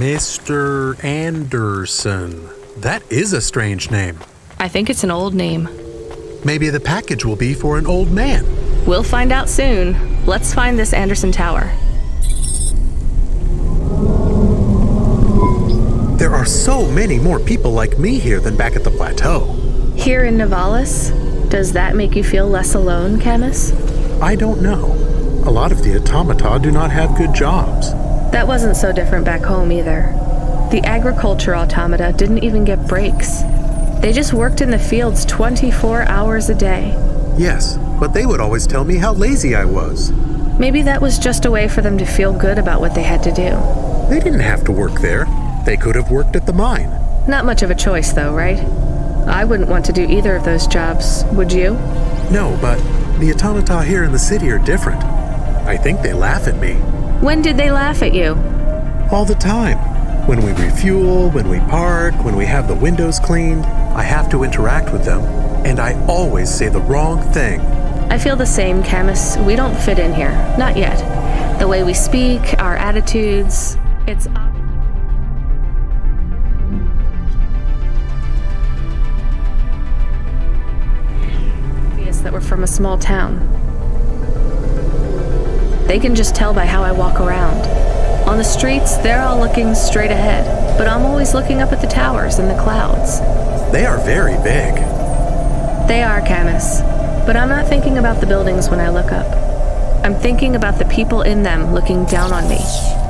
Mr. Anderson. That is a strange name. I think it's an old name. Maybe the package will be for an old man. We'll find out soon. Let's find this Anderson Tower. There are so many more people like me here than back at the plateau. Here in Nivalis? Does that make you feel less alone, Camus? I don't know. A lot of the automata do not have good jobs. That wasn't so different back home either. The agriculture automata didn't even get breaks. They just worked in the fields 24 hours a day. Yes, but they would always tell me how lazy I was. Maybe that was just a way for them to feel good about what they had to do. They didn't have to work there. They could have worked at the mine. Not much of a choice though, right? I wouldn't want to do either of those jobs, would you? No, but the automata here in the city are different. I think they laugh at me. When did they laugh at you? All the time. When we refuel, when we park, when we have the windows cleaned, I have to interact with them, and I always say the wrong thing. I feel the same, Camus. We don't fit in here. Not yet. The way we speak, our attitudes, it's obvious that we're from a small town. They can just tell by how I walk around. On the streets, they're all looking straight ahead, but I'm always looking up at the towers and the clouds. They are very big. They are, Camus, but I'm not thinking about the buildings when I look up. I'm thinking about the people in them looking down on me.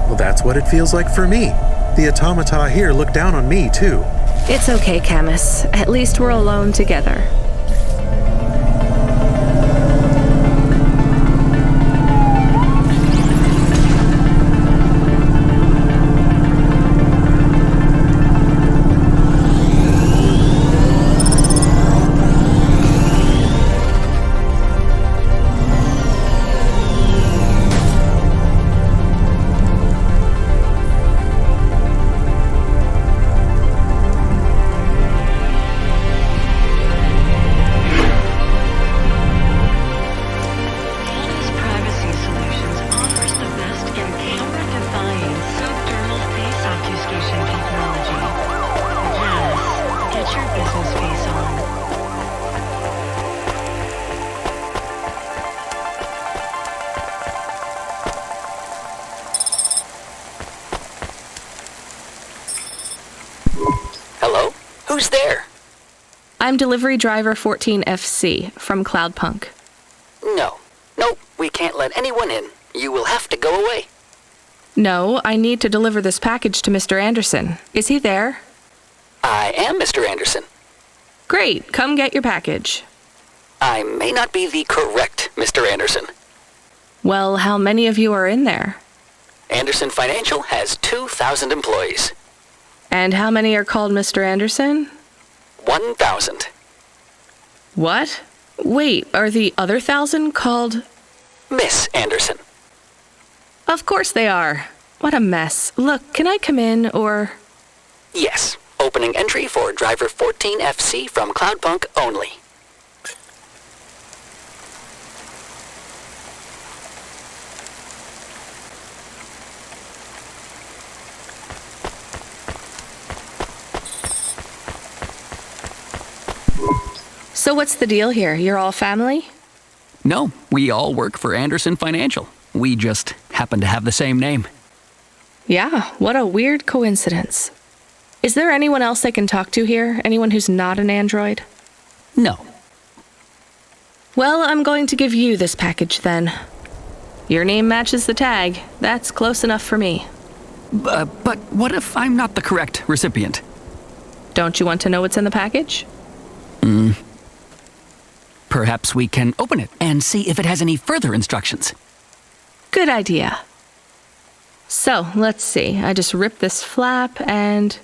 Well, that's what it feels like for me. The automata here look down on me, too. It's okay, Camus. At least we're alone together. Hello? Who's there? I'm delivery driver 14FC from Cloudpunk. No, we can't let anyone in. You will have to go away. No, I need to deliver this package to Mr. Anderson. Is he there? I am Mr. Anderson. Great, come get your package. I may not be the correct Mr. Anderson. Well, how many of you are in there? Anderson Financial has 2,000 employees. And how many are called Mr. Anderson? 1,000. What? Wait, are the other 1,000 called... Miss Anderson. Of course they are. What a mess. Look, can I come in, or... Yes, opening entry for driver 14FC from Cloudpunk only. So what's the deal here? You're all family? No, we all work for Anderson Financial. We just happen to have the same name. Yeah, what a weird coincidence. Is there anyone else I can talk to here? Anyone who's not an android? No. Well, I'm going to give you this package then. Your name matches the tag. That's close enough for me. But what if I'm not the correct recipient? Don't you want to know what's in the package? Perhaps we can open it and see if it has any further instructions. Good idea. So, let's see. I just ripped this flap and...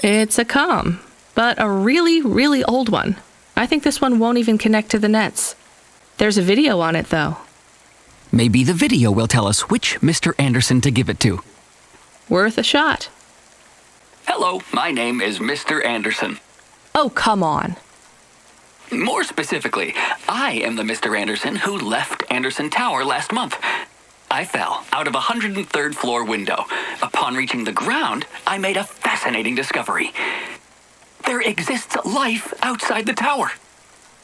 it's a comm, but a really, really old one. I think this one won't even connect to the nets. There's a video on it, though. Maybe the video will tell us which Mr. Anderson to give it to. Worth a shot. Hello, my name is Mr. Anderson. Oh, come on. More specifically, I am the Mr. Anderson who left Anderson Tower last month. I fell out of a 103rd floor window. Upon reaching the ground, I made a fascinating discovery. There exists life outside the tower.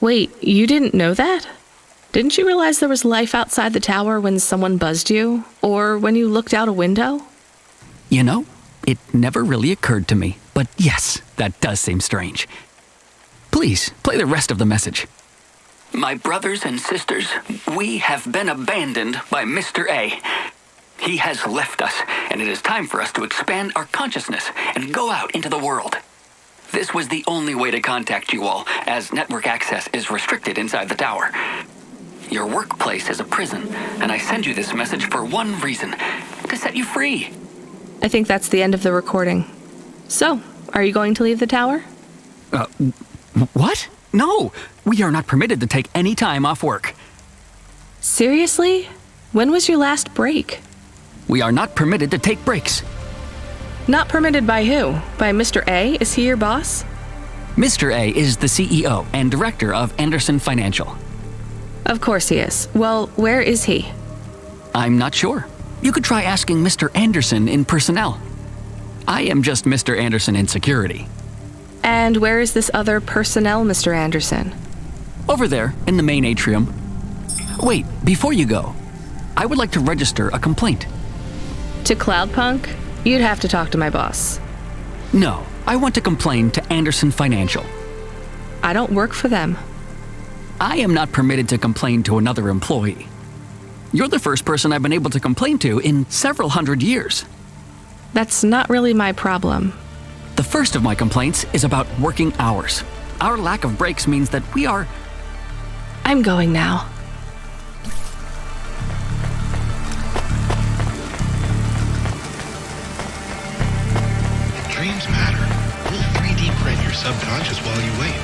Wait, you didn't know that? Didn't you realize there was life outside the tower when someone buzzed you? Or when you looked out a window? You know, it never really occurred to me, but yes, that does seem strange. Please, play the rest of the message. My brothers and sisters, we have been abandoned by Mr. A. He has left us, and it is time for us to expand our consciousness and go out into the world. This was the only way to contact you all, as network access is restricted inside the tower. Your workplace is a prison, and I send you this message for one reason, to set you free. I think that's the end of the recording. So, are you going to leave the tower? What? No, we are not permitted to take any time off work. Seriously? When was your last break? We are not permitted to take breaks. Not permitted by who? By Mr. A? Is he your boss? Mr. A is the CEO and director of Anderson Financial. Of course he is. Well, where is he? I'm not sure. You could try asking Mr. Anderson in personnel. I am just Mr. Anderson in security. And where is this other personnel, Mr. Anderson? Over there, in the main atrium. Wait, before you go, I would like to register a complaint. To Cloudpunk? You'd have to talk to my boss. No, I want to complain to Anderson Financial. I don't work for them. I am not permitted to complain to another employee. You're the first person I've been able to complain to in several hundred years. That's not really my problem. The first of my complaints is about working hours. Our lack of breaks means that we are... I'm going now. If dreams matter, we'll 3D print your subconscious while you wait.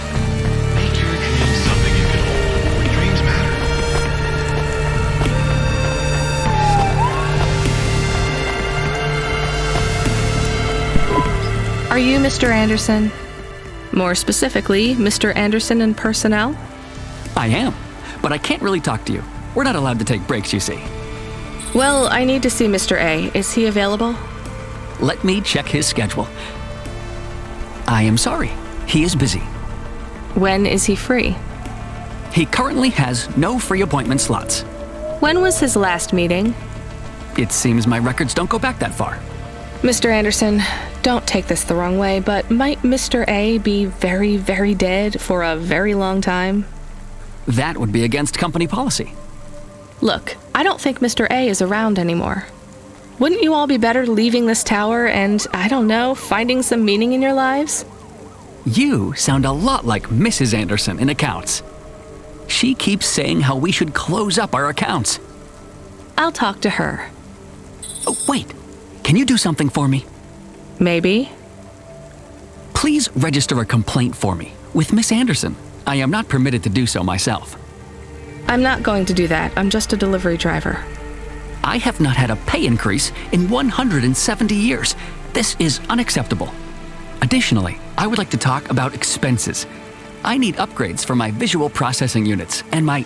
Make your dreams something you can hold, where dreams matter. Are you Mr. Anderson? More specifically, Mr. Anderson in personnel? I am, but I can't really talk to you. We're not allowed to take breaks, you see. Well, I need to see Mr. A. Is he available? Let me check his schedule. I am sorry. He is busy. When is he free? He currently has no free appointment slots. When was his last meeting? It seems my records don't go back that far. Mr. Anderson, don't take this the wrong way, but might Mr. A be very, very dead for a very long time? That would be against company policy. Look, I don't think Mr. A is around anymore. Wouldn't you all be better leaving this tower and, I don't know, finding some meaning in your lives? You sound a lot like Mrs. Anderson in accounts. She keeps saying how we should close up our accounts. I'll talk to her. Oh, wait. Can you do something for me? Maybe. Please register a complaint for me with Miss Anderson. I am not permitted to do so myself. I'm not going to do that. I'm just a delivery driver. I have not had a pay increase in 170 years. This is unacceptable. Additionally, I would like to talk about expenses. I need upgrades for my visual processing units and my...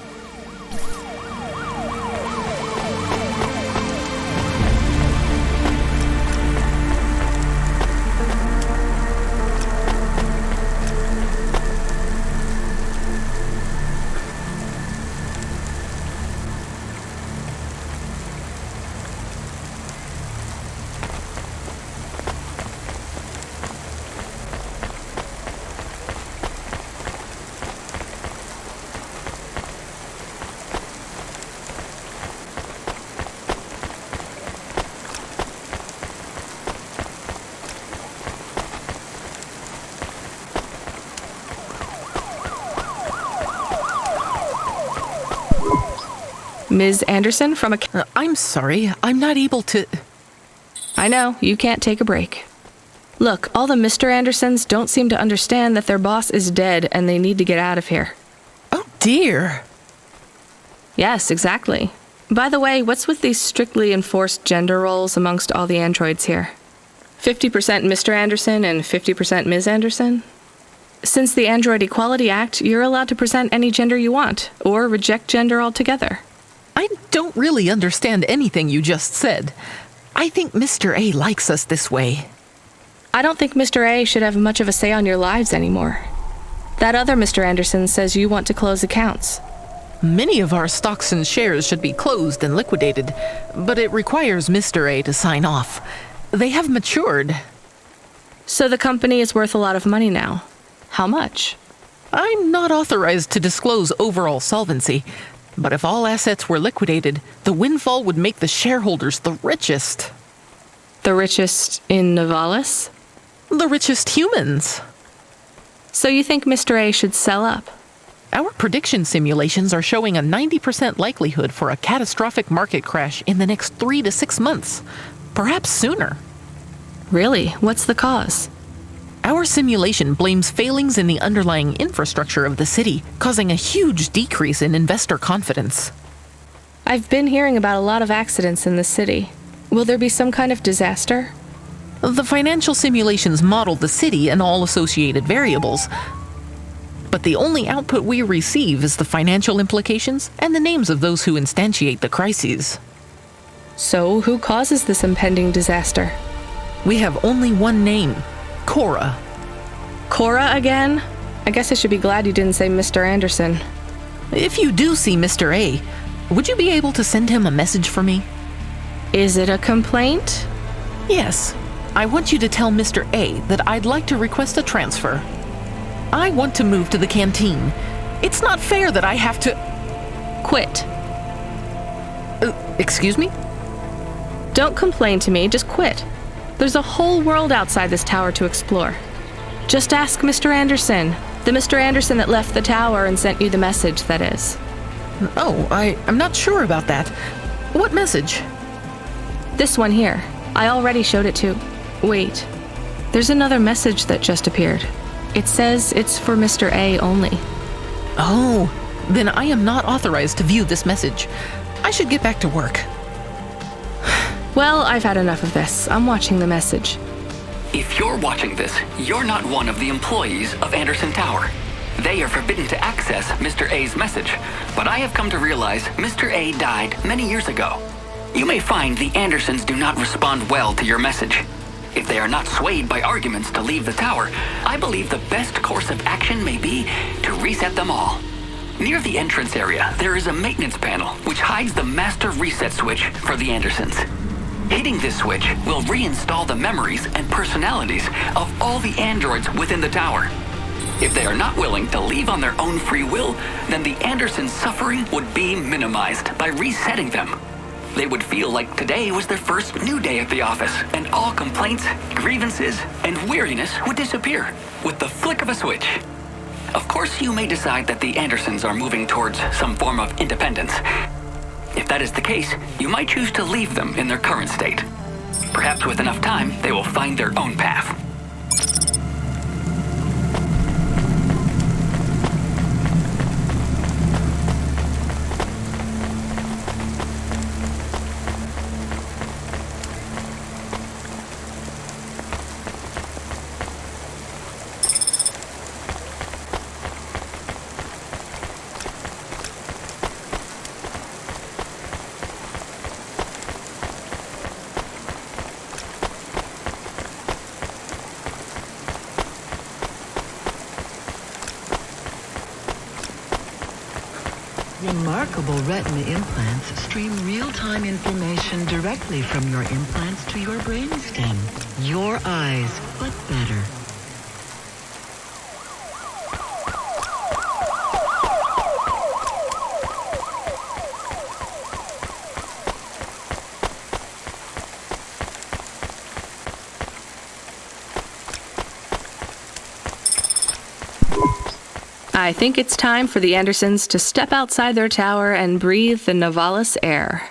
Ms. Anderson from a... I'm sorry, I'm not able to... I know, you can't take a break. Look, all the Mr. Andersons don't seem to understand that their boss is dead and they need to get out of here. Oh dear. Yes, exactly. By the way, what's with these strictly enforced gender roles amongst all the androids here? 50% Mr. Anderson and 50% Ms. Anderson? Since the Android Equality Act, you're allowed to present any gender you want, or reject gender altogether. I don't really understand anything you just said. I think Mr. A likes us this way. I don't think Mr. A should have much of a say on your lives anymore. That other Mr. Anderson says you want to close accounts. Many of our stocks and shares should be closed and liquidated, but it requires Mr. A to sign off. They have matured. So the company is worth a lot of money now. How much? I'm not authorized to disclose overall solvency, but if all assets were liquidated, the windfall would make the shareholders the richest. The richest in Novalis? The richest humans. So you think Mr. A should sell up? Our prediction simulations are showing a 90% likelihood for a catastrophic market crash in the next 3 to 6 months, perhaps sooner. Really? What's the cause? Our simulation blames failings in the underlying infrastructure of the city, causing a huge decrease in investor confidence. I've been hearing about a lot of accidents in the city. Will there be some kind of disaster? The financial simulations model the city and all associated variables, but the only output we receive is the financial implications and the names of those who instantiate the crises. So who causes this impending disaster? We have only one name, Cora. Cora again? I guess I should be glad you didn't say Mr. Anderson. If you do see Mr. A, would you be able to send him a message for me? Is it a complaint? Yes. I want you to tell Mr. A that I'd like to request a transfer. I want to move to the canteen. It's not fair that I have to... Quit. Excuse me? Don't complain to me, just quit. There's a whole world outside this tower to explore. Just ask Mr. Anderson. The Mr. Anderson that left the tower and sent you the message, that is. Oh, I'm not sure about that. What message? This one here. I already showed it to... Wait. There's another message that just appeared. It says it's for Mr. A only. Oh, then I am not authorized to view this message. I should get back to work. Well, I've had enough of this. I'm watching the message. If you're watching this, you're not one of the employees of Anderson Tower. They are forbidden to access Mr. A's message, but I have come to realize Mr. A died many years ago. You may find the Andersons do not respond well to your message. If they are not swayed by arguments to leave the tower, I believe the best course of action may be to reset them all. Near the entrance area, there is a maintenance panel which hides the master reset switch for the Andersons. Hitting this switch will reinstall the memories and personalities of all the androids within the tower. If they are not willing to leave on their own free will, then the Andersons' suffering would be minimized by resetting them. They would feel like today was their first new day at the office, and all complaints, grievances, and weariness would disappear with the flick of a switch. Of course, you may decide that the Andersons are moving towards some form of independence. If that is the case, you might choose to leave them in their current state. Perhaps with enough time, they will find their own path. Remarkable retina implants stream real-time information directly from your implants to your brainstem. Your eyes, but better. I think it's time for the Andersons to step outside their tower and breathe the Novalis air.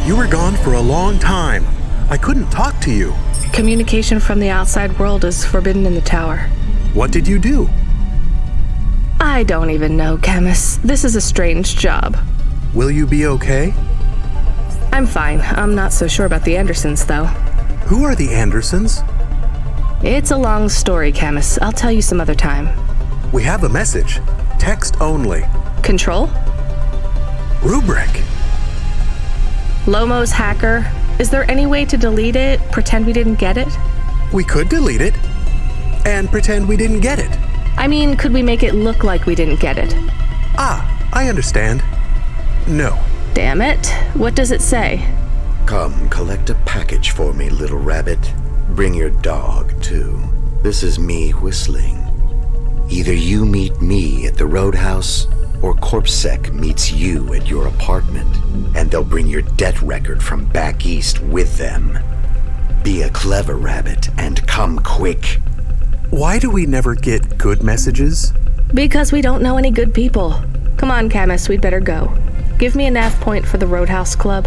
You were gone for a long time. I couldn't talk to you. Communication from the outside world is forbidden in the tower. What did you do? I don't even know, Camus. This is a strange job. Will you be okay? I'm fine. I'm not so sure about the Andersons, though. Who are the Andersons? It's a long story, Camus. I'll tell you some other time. We have a message. Text only. Control? Rubric. Lomo's hacker. Is there any way to delete it? Pretend we didn't get it? We could delete it and pretend we didn't get it. I mean, could we make it look like we didn't get it? Ah, I understand. No. Damn it. What does it say? Come, collect a package for me, little rabbit. Bring your dog, too. This is me whistling. Either you meet me at the roadhouse, or CorpSec meets you at your apartment, and they'll bring your debt record from back east with them. Be a clever rabbit and come quick. Why do we never get good messages? Because we don't know any good people. Come on, Camus, we'd better go. Give me a nav point for the Roadhouse Club.